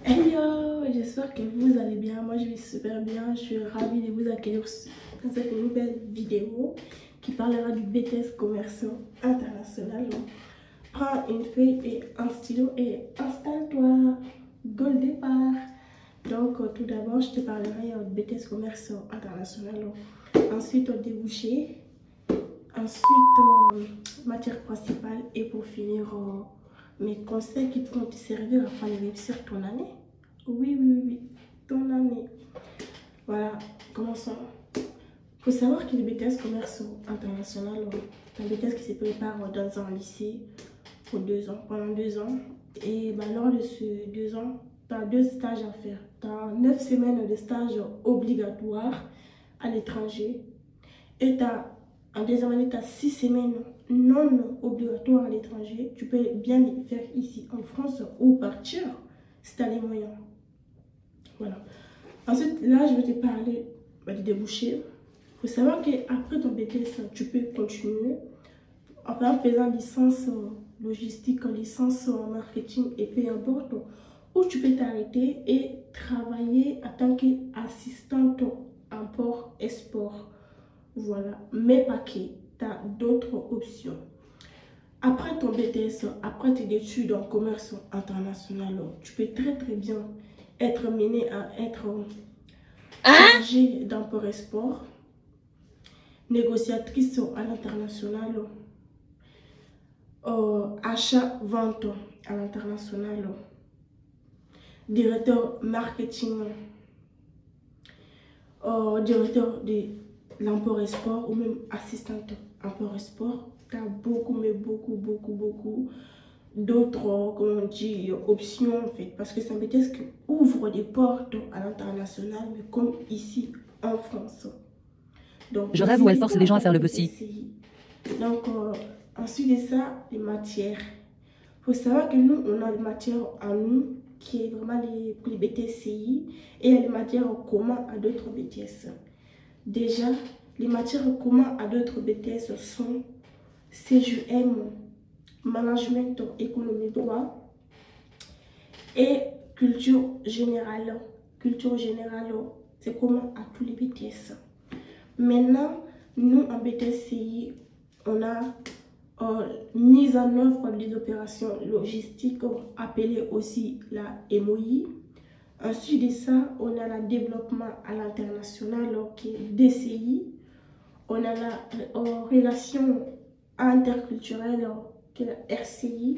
Hey yo, j'espère que vous allez bien. Moi je vais super bien. Je suis ravie de vous accueillir dans cette nouvelle vidéo qui parlera du BTS Commerciaux International. Prends une feuille et un stylo et installe-toi. Go le départ. Donc tout d'abord je te parlerai du BTS Commerciaux International. Ensuite débouché. Ensuite matière principale et pour finir mes conseils qui pourront te servir afin de réussir ton année. Oui, ton année. Voilà, commençons. Il faut savoir que le BTS Commerce International, c'est un BTS qui se prépare dans un lycée pour 2 ans, pendant 2 ans. Et bah, lors de ces 2 ans, tu as 2 stages à faire. Tu as 9 semaines de stage obligatoire à l'étranger. Et en deuxième année, tu as 6 semaines non obligatoires à l'étranger. Tu peux bien les faire ici en France ou partir si tu as les moyens. Voilà. Ensuite, là, je vais te parler des débouchés. Il faut savoir qu'après ton BTS, tu peux continuer en faisant licence logistique, licence marketing et peu importe. Ou tu peux t'arrêter et travailler en tant qu'assistante import-export. Voilà. Mais pas que. Tu as d'autres options. Après ton BTS, après tes études en commerce international, tu peux très bien être mené à être chargée d'import-export, négociatrice à l'international, achat-vente à l'international, directeur marketing, directeur de l'import-export ou même assistante import-export. Tu as beaucoup, mais beaucoup d'autres, comment on dit, options en fait. Parce que c'est un BTS qui ouvre des portes à l'international, mais comme ici en France. Donc, je rêve où elle force les gens à faire le bossy. Donc, ensuite de ça, les matières. Il faut savoir que nous, on a des matières à nous, qui est vraiment pour les BTSCI, et il y a les matières communes à d'autres BTS. Déjà, les matières communes à d'autres BTS sont CGM, management, économie, droit, et culture générale. Culture générale, c'est commun à tous les BTS. Maintenant, nous, en BTSCI, on a mise en œuvre des opérations logistiques, appelées aussi la MOI. Ensuite de ça, on a le développement à l'international, qui est DCI. On a la relation interculturelle, qui est la RCI.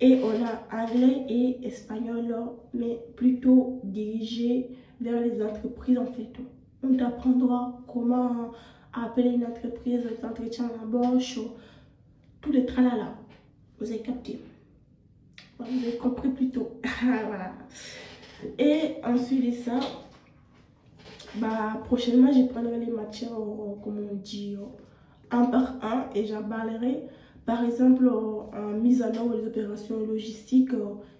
Et on a anglais et espagnol, mais plutôt dirigé vers les entreprises en fait. On t'apprendra comment appeler une entreprise, les entretiens d'embauche, tout le tralala. Vous avez capté. Vous avez compris plutôt. Voilà. Et ensuite de ça, bah, prochainement, je prendrai les matières, comme on dit, un par un et j'en parlerai. Par exemple, en mise en œuvre des opérations logistiques,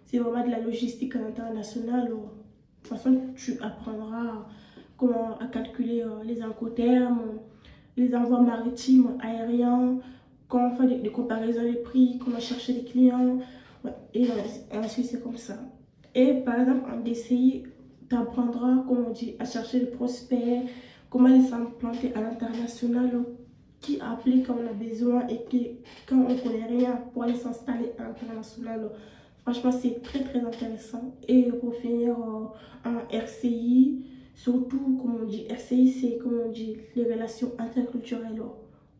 c'est vraiment de la logistique internationale. De toute façon, tu apprendras comment à calculer les incoterms, les envois maritimes, aériens, comment faire des comparaisons des prix, comment chercher les clients. Et ensuite, c'est comme ça. Et par exemple, en DCI, tu apprendras, comme on dit, à chercher les prospects, comment les implanter à l'international, qui appeler quand on a besoin et quand on ne connaît rien pour aller s'installer à l'international. Franchement, c'est très intéressant. Et pour finir, en RCI, surtout, comme on dit, RCI, c'est, comme on dit, les relations interculturelles.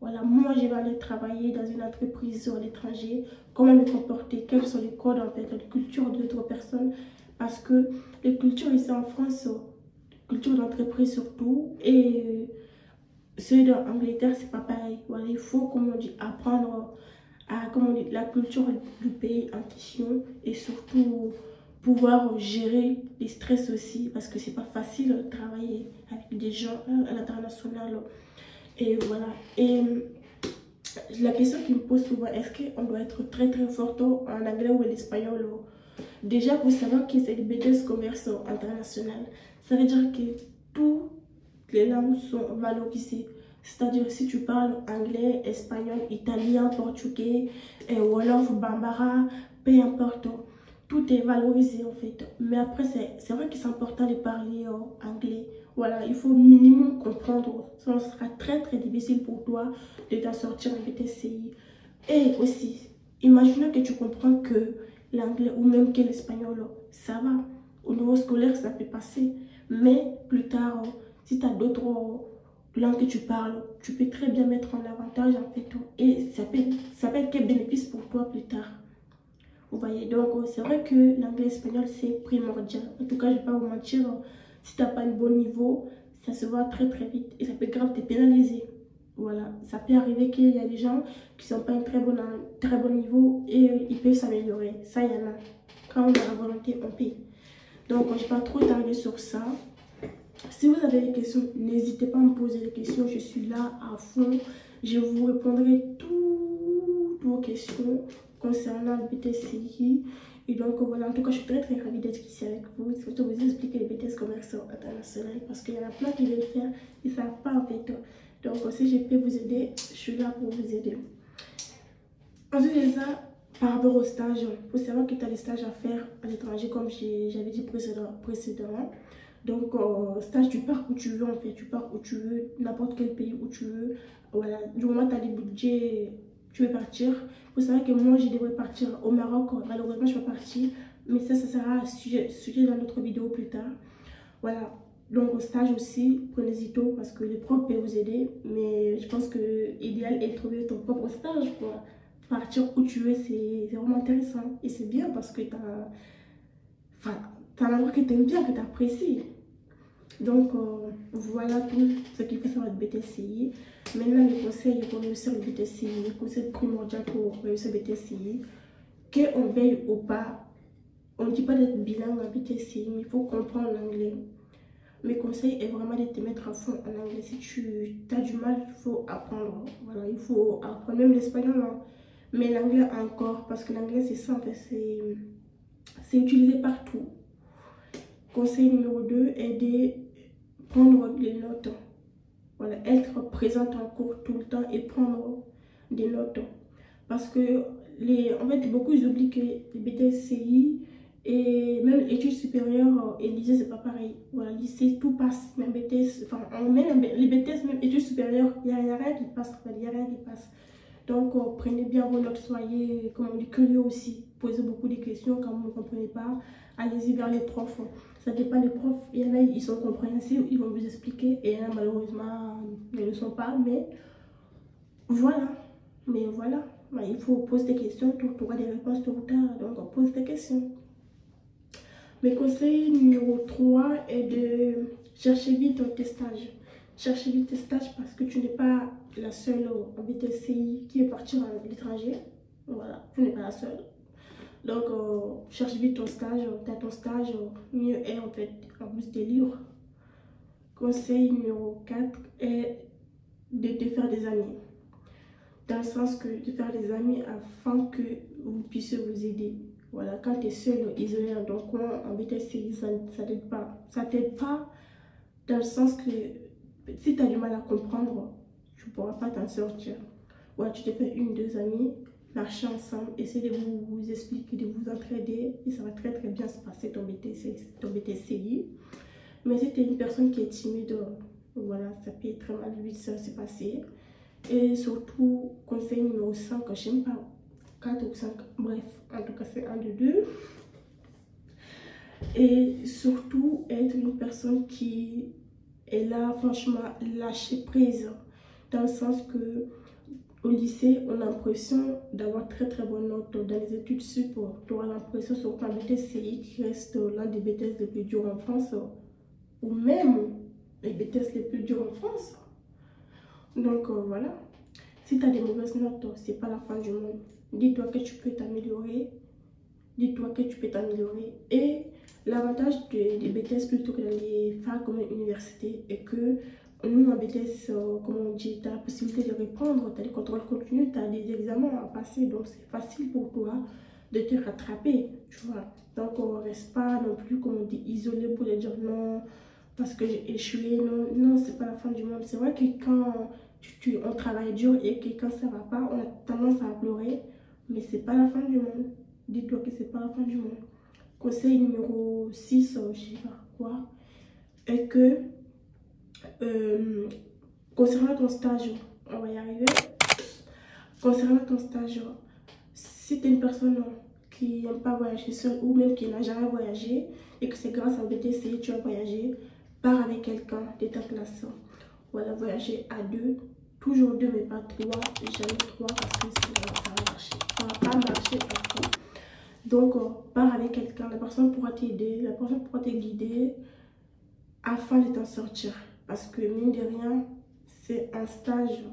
Voilà, moi, je vais aller travailler dans une entreprise à l'étranger, comment me comporter, quels sont les codes, en fait, la culture d'autres personnes. Parce que les cultures ici en France, culture d'entreprise surtout, et ceux d'Angleterre, c'est pas pareil. Voilà, il faut, comme on dit, apprendre à, comme on dit, la culture du pays en question et surtout pouvoir gérer les stress aussi parce que c'est pas facile de travailler avec des gens à l'international. Et voilà. Et la question qui me pose souvent, est-ce qu'on doit être très fort en anglais ou en espagnol? Déjà, vous savez que c'est le BTS Commerce International. Ça veut dire que toutes les langues sont valorisées. C'est-à-dire, si tu parles anglais, espagnol, italien, portugais, wolof, bambara, peu importe. tout est valorisé en fait. Mais après, c'est vrai que c'est important de parler anglais. Voilà, il faut minimum comprendre. Sinon, ce sera très très difficile pour toi de t'en sortir en BTCI. Et aussi, imaginons que tu comprends que l'anglais ou même que l'espagnol, ça va. Au niveau scolaire, ça peut passer. Mais plus tard, si tu as d'autres langues que tu parles, tu peux très bien mettre en avantage en fait. Et ça peut être quel bénéfice pour toi plus tard. Vous voyez, donc c'est vrai que l'anglais espagnol c'est primordial. En tout cas, je ne vais pas vous mentir, si tu n'as pas un bon niveau, ça se voit très très vite et ça peut grave te pénaliser. Voilà, ça peut arriver qu'il y a des gens qui ne sont pas un très bon niveau et ils peuvent s'améliorer. Ça, il y en a. Quand on a la volonté, on peut. Donc, je ne vais pas trop tarder sur ça. Si vous avez des questions, n'hésitez pas à me poser des questions. Je suis là à fond. Je vous répondrai toutes vos questions concernant le BTCI. Et donc, voilà, en tout cas, je suis très très ravie d'être ici avec vous. Surtout vous expliquer les BTS commerciaux internationaux parce qu'il y en a plein qui veulent le faire. Ils ne savent pas en fait. Donc, si je peux vous aider, je suis là pour vous aider. Ensuite de ça, par rapport au stage, il faut savoir que tu as des stages à faire à l'étranger, comme j'avais dit précédemment. Donc, stage, tu pars où tu veux en fait. Tu pars où tu veux, n'importe quel pays où tu veux. Voilà, du moment où tu as des budgets, tu veux partir. Il faut savoir que moi, je devrais partir au Maroc. Malheureusement, je ne suis pas partie. Mais ça sera sujet dans notre vidéo plus tard. Voilà. Donc au stage aussi, prenez-y tôt parce que les profs peuvent vous aider. Mais je pense que l'idéal est de trouver ton propre stage. Quoi. Partir où tu veux, c'est vraiment intéressant. Et c'est bien parce que tu as un endroit que tu aimes bien, que tu apprécies. Donc voilà tout ce qu'il faut savoir de BTCI. Maintenant, les conseils pour réussir le BTCI, les conseils primordiaux pour réussir le BTCI, qu'on veille ou pas, on ne dit pas d'être bilingue en BTCI, mais il faut comprendre l'anglais. Mes conseils est vraiment de te mettre à fond en anglais. Si tu as du mal, il faut apprendre. Voilà, il faut apprendre même l'espagnol, hein. Mais l'anglais encore, parce que l'anglais c'est simple, c'est utilisé partout. Conseil numéro 2 est de prendre des notes. Voilà, être présente en cours tout le temps et prendre des notes. Parce que, en fait, beaucoup ils oublient que les BTSCI et même études supérieures et lycée, c'est pas pareil. Voilà, lycée, tout passe. Même BTS, enfin, même les BTS, même études supérieures, il n'y a rien qui passe. Il n'y a rien qui passe. Donc, prenez bien vos notes, soyez, comme on dit, curieux aussi. Posez beaucoup de questions quand vous ne comprenez pas. Allez-y vers les profs. Ça dépend des profs. Il y en a, ils sont compréhensibles, ils vont vous expliquer. Et il y en a, malheureusement, ils ne le sont pas. Mais voilà. Il faut poser des questions. Tu auras des réponses tôt ou tard. Donc, pose des questions. Mes conseils numéro 3 est de chercher vite tes stages. Chercher vite tes stages parce que tu n'es pas la seule en BTCI qui est partie à l'étranger. Voilà, tu n'es pas la seule. Donc, cherche vite ton stage. Tu as ton stage, mieux est en fait, en plus des livres. Conseil numéro 4 est de te faire des amis. Dans le sens que de faire des amis afin que vous puissiez vous aider. Voilà, quand tu es seul, isolé dans ton coin, en BTCI, ça ne t'aide pas. Ça ne t'aide pas dans le sens que si tu as du mal à comprendre, tu ne pourras pas t'en sortir. Voilà, tu te fais 1-2 amis, marchez ensemble, essayez de vous expliquer, de vous entraider et ça va très très bien se passer ton BTCI. Mais si tu es une personne qui est timide, voilà, ça peut très mal vite se passer. Et surtout, conseil numéro 5, je ne sais pas, 4 ou 5, bref, en tout cas c'est un de deux. Et surtout, être une personne qui est là, franchement, lâcher prise. Dans le sens que au lycée, on a l'impression d'avoir très très bonnes notes. Dans les études sup, tu auras l'impression, surtout en BTCI, qui reste l'un des BTS les plus durs en France, ou même les BTS les plus durs en France. Donc voilà, si tu as des mauvaises notes, c'est pas la fin du monde. Dis-toi que tu peux t'améliorer. Dis-toi que tu peux t'améliorer. Et l'avantage des BTS plutôt que dans les facs comme l'université est que nous en BTS, comme on dit, tu as la possibilité de répondre, tu as des contrôles continus, tu as des examens à passer. Donc c'est facile pour toi de te rattraper, tu vois. Donc on ne reste pas non plus, comme on dit, isolé pour dire non, parce que j'ai échoué. Non, non, c'est pas la fin du monde. C'est vrai que quand on travaille dur et que quand ça va pas, on a tendance à pleurer, mais c'est pas la fin du monde. Dis-toi que c'est pas la fin du monde. conseil numéro 6, je sais pas quoi, est que concernant ton stage, on va y arriver. Concernant ton stage, si tu es une personne qui n'aime pas voyager seule ou même qui n'a jamais voyagé et que c'est grâce à BTC que tu as voyagé, pars avec quelqu'un de ta classe. Voilà, voyager à 2, toujours 2 mais pas 3, jamais 3 parce que sinon ça va marcher. Ça va pas marcher à 3. Donc, pars avec quelqu'un, la personne pourra t'aider, la personne pourra te guider afin de t'en sortir. Parce que mine de rien, c'est un stage.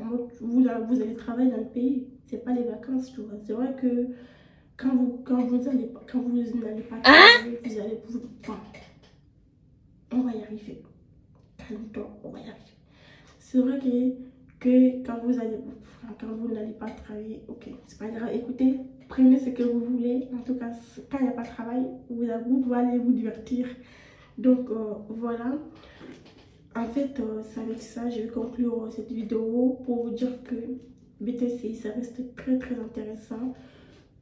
En mode, vous allez travailler dans le pays, c'est pas les vacances, tu vois. C'est vrai que quand vous n'allez pas travailler, vous allez vous... Enfin, on va y arriver. Calme-toi, on va y arriver. C'est vrai que quand vous n'allez pas travailler, ok, c'est pas grave. Écoutez, prenez ce que vous voulez. En tout cas, quand il n'y a pas de travail, vous pouvez aller vous divertir. Donc, voilà. En fait, c'est avec ça, je vais conclure cette vidéo pour vous dire que BTCI, ça reste très très intéressant.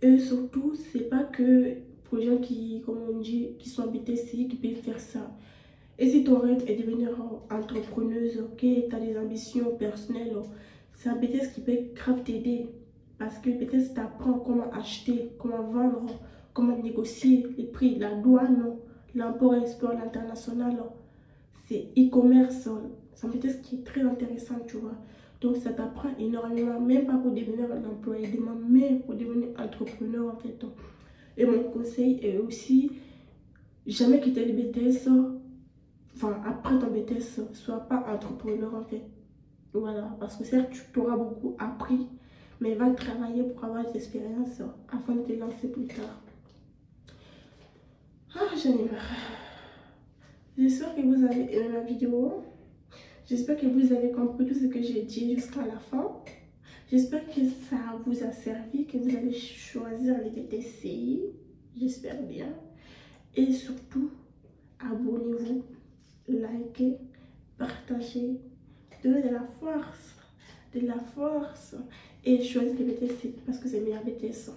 Et surtout, c'est pas que pour les gens qui, comme on dit, qui sont BTCI, qui peuvent faire ça. Et si ton rêve est de devenir entrepreneuse, ok, tu as des ambitions personnelles, c'est un BTS qui peut grave t'aider. Parce que BTS t'apprend comment acheter, comment vendre, comment négocier les prix, la douane, l'import-export, l'international. C'est e-commerce, c'est un BTS qui est très intéressant, tu vois. Donc ça t'apprend énormément, même pas pour devenir l'employé demain, mais pour devenir entrepreneur en fait. Et mon conseil est aussi, jamais quitter le BTS, enfin après ton BTS, sois pas entrepreneur en fait. Voilà, parce que certes tu auras beaucoup appris, mais va travailler pour avoir des expériences afin de te lancer plus tard. Ah, j'en ai marre. J'espère que vous avez aimé ma vidéo. J'espère que vous avez compris tout ce que j'ai dit jusqu'à la fin. J'espère que ça vous a servi, que vous allez choisir les BTCI. J'espère bien. Et surtout, abonnez-vous, likez, partagez, donnez de la force. Et choisissez les BTC parce que c'est meilleur BTS.